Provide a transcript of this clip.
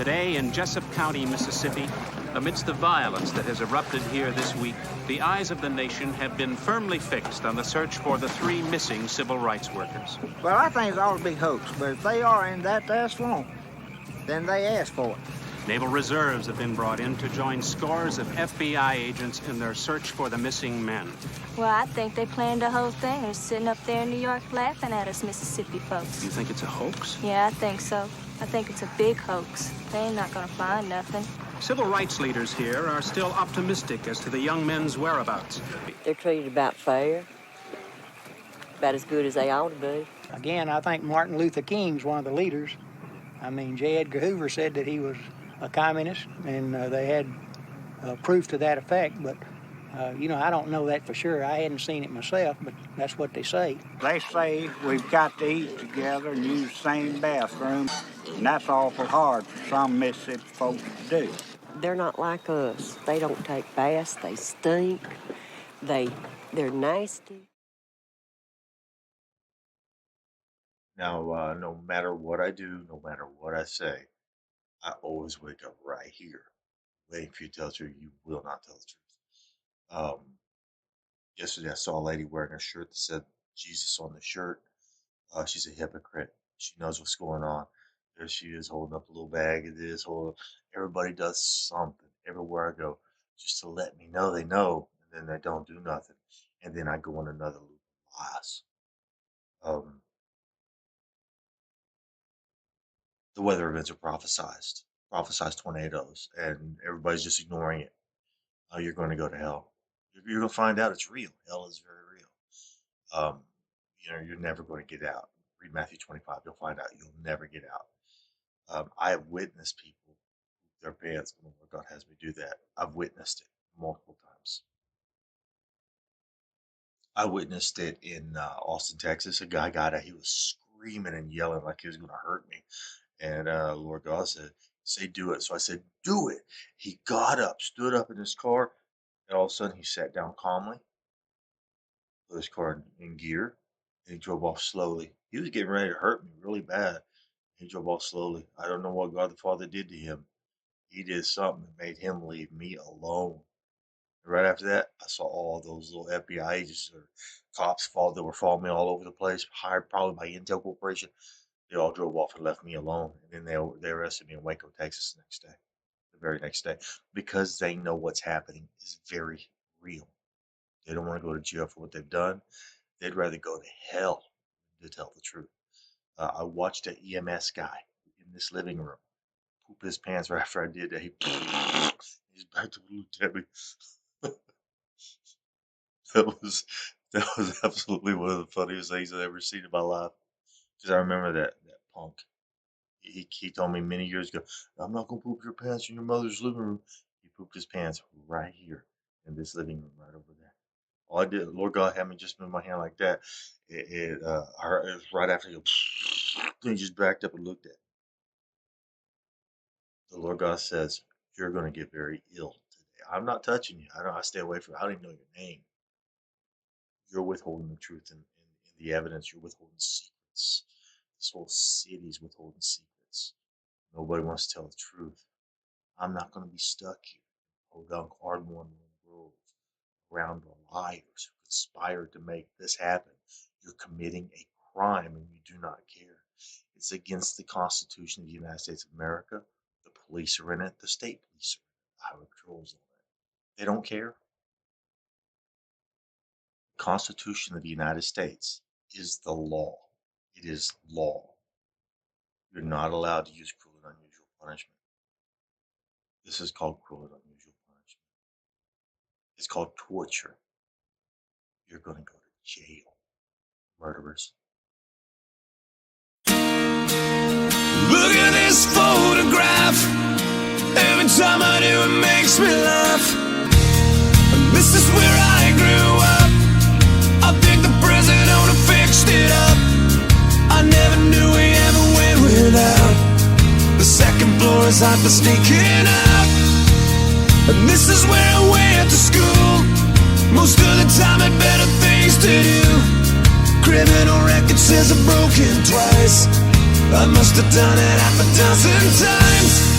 Today in Jessup County, Mississippi, amidst the violence that has erupted here this week, the eyes of the nation have been firmly fixed on the search for the 3 missing civil rights workers. Well, I think it's all a big hoax, but if they are in that there swamp, then they asked for it. Naval reserves have been brought in to join scores of FBI agents in their search for the missing men. Well, I think they planned the whole thing. They're sitting up there in New York laughing at us Mississippi folks. You think it's a hoax? Yeah, I think so. I think it's a big hoax. They ain't not gonna find nothing. Civil rights leaders here are still optimistic as to the young men's whereabouts. They're treated about fair, about as good as they ought to be. Again, I think Martin Luther King's one of the leaders. I mean, J. Edgar Hoover said that he was a communist, and they had proof to that effect, but you know, I don't know that for sure. I hadn't seen it myself, but that's what they say. They say we've got to eat together and use the same bathroom, and that's awful hard for some Mississippi folks to do. They're not like us. They don't take baths. They stink. They're nasty. Now, no matter what I do, no matter what I say, I always wake up right here, waiting for you to tell the truth. You will not tell the truth. Yesterday I saw a lady wearing a shirt that said Jesus on the shirt. She's a hypocrite. She knows what's going on. There she is holding up a little bag of this. Everybody does something everywhere I go just to let me know they know, and then they don't do nothing. And then I go on another loop of lies. The weather events are prophesized tornadoes, and everybody's just ignoring it. You're going to go to hell. You're going to find out it's real. Hell is very real. You know, you're never going to get out. Read Matthew 25. You'll find out you'll never get out. I have witnessed people poop their pants when the Lord God has me do that. I've witnessed it multiple times. I witnessed it in Austin, Texas. A guy got out. He was screaming and yelling like he was going to hurt me. And Lord God said, say, do it. So I said, do it. He got up, stood up in his car, and all of a sudden he sat down calmly, put his car in gear, and he drove off slowly. He was getting ready to hurt me really bad. He drove off slowly. I don't know what God the Father did to him. He did something that made him leave me alone. And right after that, I saw all those little FBI agents or cops that were following me all over the place, hired probably by Intel Corporation. They all drove off and left me alone. And then they arrested me in Waco, Texas the next day, the very next day, because they know what's happening is very real. They don't want to go to jail for what they've done. They'd rather go to hell to tell the truth. I watched an EMS guy in this living room poop his pants right after I did that. He's back to looked at me. That was absolutely one of the funniest things I've ever seen in my life. Because I remember that punk. He told me many years ago, I'm not going to poop your pants in your mother's living room. He pooped his pants right here in this living room right over there. All I did, Lord God had me just move my hand like that. It was right after he just backed up and looked at it. The Lord God says, you're going to get very ill today. I'm not touching you. I stay away from you. I don't even know your name. You're withholding the truth in the evidence. You're withholding secrets. This whole city is withholding secrets. Nobody wants to tell the truth. I'm not going to be stuck here. Hold on, Cardmore Grove, around the liars who conspired to make this happen. You're committing a crime and you do not care. It's against the Constitution of the United States of America. The police are in it. The state police are in it. The highway patrols are in it. They don't care. The Constitution of the United States is the law. It is law. You're not allowed to use cruel and unusual punishment. This is called cruel and unusual punishment. It's called torture. You're going to go to jail. Murderers. Look at this photograph. Every time I do, it makes me laugh. This is where I grew up. I think the president owner fixed it up. I never knew we ever went without. The second floor is hot for sneaking out. And this is where I went to school. Most of the time had better things to do. Criminal record says I've broken twice. I must have done it half a dozen times.